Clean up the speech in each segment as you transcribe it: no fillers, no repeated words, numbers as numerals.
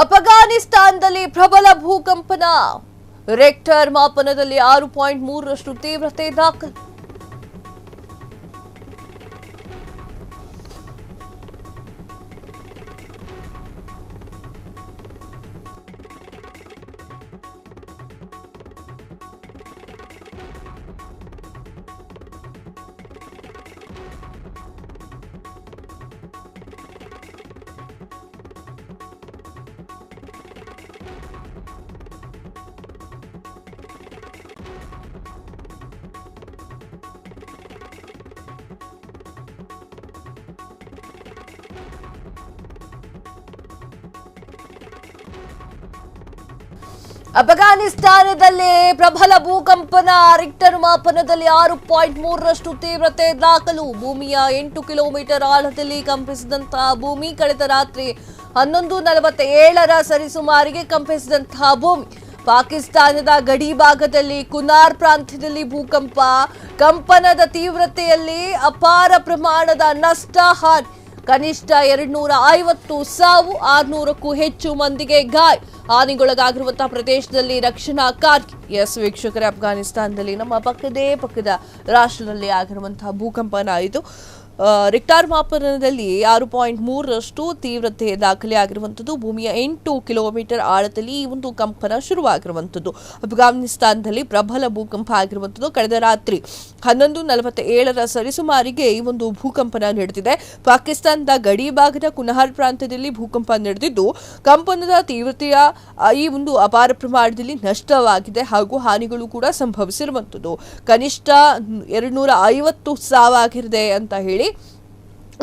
ಅಫಘಾನಿಸ್ತಾನದಲ್ಲಿ ಪ್ರಬಲ ಭೂಕಂಪನ ರೆಕ್ಟರ್ ಮಾಪನದಲ್ಲಿ 6.3ರಷ್ಟು ತೀವ್ರತೆ ದಾಖಲು. ಅಫಘಾನಿಸ್ತಾನದಲ್ಲಿ ಪ್ರಬಲ ಭೂಕಂಪನ ರಿಕ್ಟರ್ ಮಾಪನದಲ್ಲಿ 6.3ರಷ್ಟು ತೀವ್ರತೆ ದಾಖಲು. ಭೂಮಿಯ 8 ಕಿಲೋಮೀಟರ್ ಆಳದಲ್ಲಿ ಕಂಪಿಸಿದಂತಹ ಭೂಮಿ. ಕಳೆದ ರಾತ್ರಿ 11:47ರ ಸರಿಸುಮಾರಿಗೆ ಕಂಪಿಸಿದಂತಹ ಭೂಮಿ. ಪಾಕಿಸ್ತಾನದ ಗಡಿ ಭಾಗದಲ್ಲಿ ಕುನಾರ್ ಪ್ರಾಂತ್ಯದಲ್ಲಿ ಭೂಕಂಪ. ಕಂಪನದ ತೀವ್ರತೆಯಲ್ಲಿ ಅಪಾರ ಪ್ರಮಾಣದ ನಷ್ಟ, ಹಾನಿ. ಕನಿಷ್ಠ 250 ಸಾವು, 600ಕ್ಕೂ ಹೆಚ್ಚು ಮಂದಿಗೆ ಗಾಯ. ಹಾನಿಗೊಳಗಾಗಿರುವಂತಹ ಪ್ರದೇಶದಲ್ಲಿ ರಕ್ಷಣಾ ಕಾರ್ಯ. ವೀಕ್ಷಕರೇ, ಅಫಘಾನಿಸ್ತಾನದಲ್ಲಿ ನಮ್ಮ ಪಕ್ಕದ ರಾಷ್ಟ್ರದಲ್ಲಿ ಆಗಿರುವಂತಹ ಭೂಕಂಪನ ಇದು. ರಿಕ್ಟರ್ ಮಾಪನದಲ್ಲಿ 6.3ರಷ್ಟು ತೀವ್ರತೆ ದಾಖಲೆ ಆಗಿರುವಂಥದ್ದು. ಭೂಮಿಯ 8 ಕಿಲೋಮೀಟರ್ ಆಳದಲ್ಲಿ ಈ ಒಂದು ಕಂಪನ ಶುರುವಾಗಿರುವಂಥದ್ದು. ಅಫಘಾನಿಸ್ತಾನದಲ್ಲಿ ಪ್ರಬಲ ಭೂಕಂಪ ಆಗಿರುವಂಥದ್ದು. ಕಳೆದ ರಾತ್ರಿ 11:47ರ ಸರಿಸುಮಾರಿಗೆ ಈ ಒಂದು ಭೂಕಂಪನ ನಡೆದಿದೆ. ಪಾಕಿಸ್ತಾನದ ಗಡಿ ಭಾಗದ ಕುನಹಾರ್ ಪ್ರಾಂತ್ಯದಲ್ಲಿ ಭೂಕಂಪ ನಡೆದಿದ್ದು, ಕಂಪನದ ತೀವ್ರತೆಯ ಈ ಒಂದು ಅಪಾರ ಪ್ರಮಾಣದಲ್ಲಿ ನಷ್ಟವಾಗಿದೆ ಹಾಗೂ ಹಾನಿಗಳು ಕೂಡ ಸಂಭವಿಸಿರುವಂಥದ್ದು. ಕನಿಷ್ಠ 250 ಸಾವಾಗಿರಿದೆ ಅಂತ ಹೇಳಿ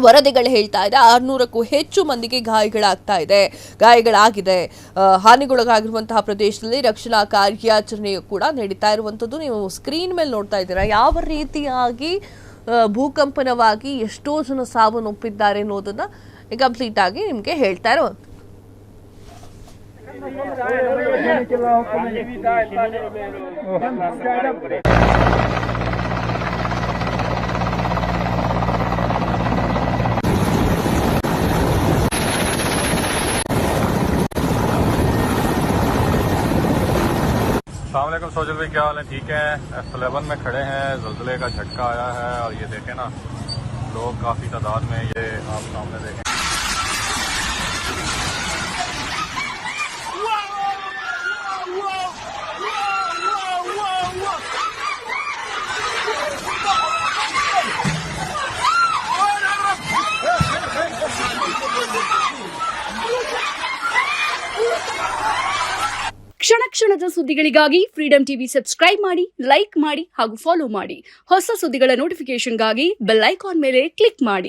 ವರದಿಗಳು ಹೇಳ್ತಾ ಇದೆ. 600ಕ್ಕೂ ಹೆಚ್ಚು ಮಂದಿಗೆ ಗಾಯಗಳಾಗಿದೆ. ಹಾನಿಗೊಳಗಾಗಿರುವಂತಹ ಪ್ರದೇಶದಲ್ಲಿ ರಕ್ಷಣಾ ಕಾರ್ಯಾಚರಣೆಯು ಕೂಡ ನಡೀತಾ ಇರುವಂಥದ್ದು. ನೀವು ಸ್ಕ್ರೀನ್ ಮೇಲೆ ನೋಡ್ತಾ ಇದ್ದೀರಾ ಯಾವ ರೀತಿಯಾಗಿ ಭೂಕಂಪನವಾಗಿ ಎಷ್ಟೋ ಜನ ಸಾವನ್ನಪ್ಪಿದ್ದಾರೆ ಅನ್ನೋದನ್ನ ಕಂಪ್ಲೀಟ್ ಆಗಿ ನಿಮಗೆ ಹೇಳ್ತಾ ಇರುವಂಥದ್ದು. अस्सलामुअलैकुम सोजल भाई, क्या हाल है? ठीक है। F11 में खड़े हैं, ज़लज़ले का झटका आया है और ये देखें ना, लोग काफ़ी तादाद में, ये आप सामने देखें। ಕ್ಷಣ ಕ್ಷಣದ ಸುದ್ದಿಗಳಿಗಾಗಿ ಫ್ರೀಡಂ ಟಿವಿ ಸಬ್ಸ್ಕ್ರೈಬ್ ಮಾಡಿ, ಲೈಕ್ ಮಾಡಿ ಹಾಗೂ ಫಾಲೋ ಮಾಡಿ. ಹೊಸ ಸುದ್ದಿಗಳ ನೋಟಿಫಿಕೇಶನ್ಗಾಗಿ ಬೆಲ್ ಐಕಾನ್ ಮೇಲೆ ಕ್ಲಿಕ್ ಮಾಡಿ.